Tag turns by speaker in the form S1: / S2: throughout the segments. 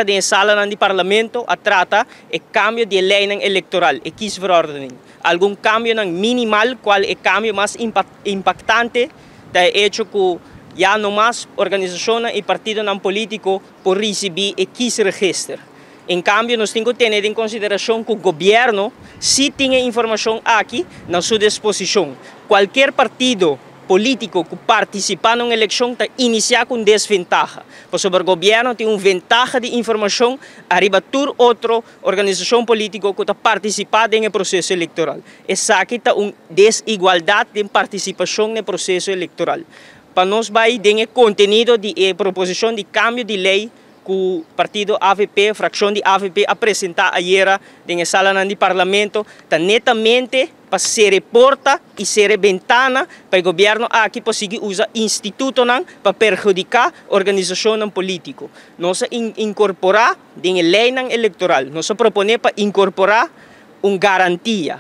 S1: De sala ng parlamento at trata e cambio de lei ng electoral e kiesverordening. Algum cambio ng minimal qual e cambio mais impactante da hecho que já não mais organização e partido não político por receber e kiesregister. Em cambio, nós temos que ter em consideração que o governo se tem informação aqui na sua disposição. Qualquer partido político que participa numa eleição está iniciar com desvantagem. Por sobre o governo tem uma vantagem de informação arriba a outra organização política que está participando no processo eleitoral. Essa aqui está uma desigualdade de participação no processo eleitoral. Para nós vai ter conteúdo de proposição de cambio de lei que o partido AVP, a fração de AVP, apresentou ayer na sala do parlamento, está netamente para se reporta e se ventana para o governo aqui conseguir usar instituto para prejudicar a organização política. Nós incorporar na lei eleitoral, nós proponemos para incorporar uma garantia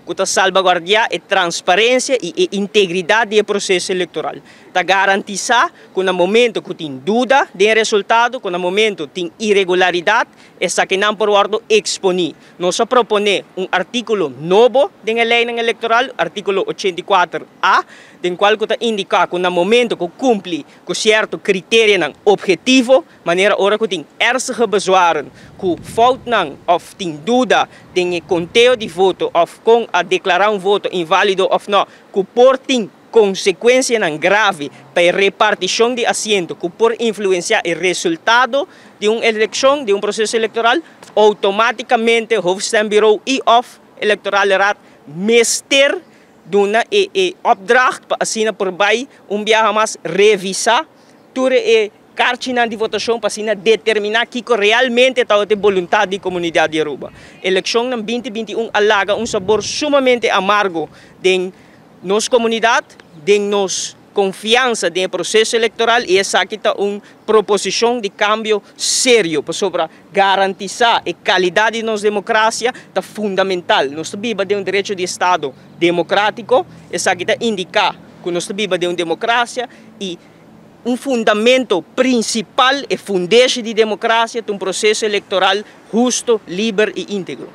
S1: que está salvaguardar a transparência e a integridade do processo eleitoral. Está garantizar que no momento que tem dúvida do resultado, que no momento tem irregularidade, essa que não pode exponer. Nós proponemos um artículo novo da lei eleitoral, artículo 84A, do qual está indicar que no momento que cumpre com certo critério objetivo, maneira hora que tem ernstige bezwaren, que falta ou tem dúvida do conteúdo de voto ou com a declarar voto inválido ou não, que por tem consequência grave para a repartição de assento, que por influenciar o resultado de uma eleição, de um processo eleitoral, automaticamente o Hoofdstembureau e o Electoral Raad meester doen opdracht para assim por vai dia mais revisar toda a carta de votação para assim determinar que realmente está a vontade da comunidade de Aruba. A eleição de 2021 alaga sabor sumamente amargo de nossa comunidade, de nossa confiança no processo eleitoral e essa aqui está uma proposição de cambio sério para garantizar a qualidade de nossa democracia, está fundamental. Nós vivemos de um direito de Estado democrático, essa aqui está indicar que nós vivemos de uma democracia e um fundamento principal e fundeixo de democracia de um processo eleitoral justo, livre e íntegro.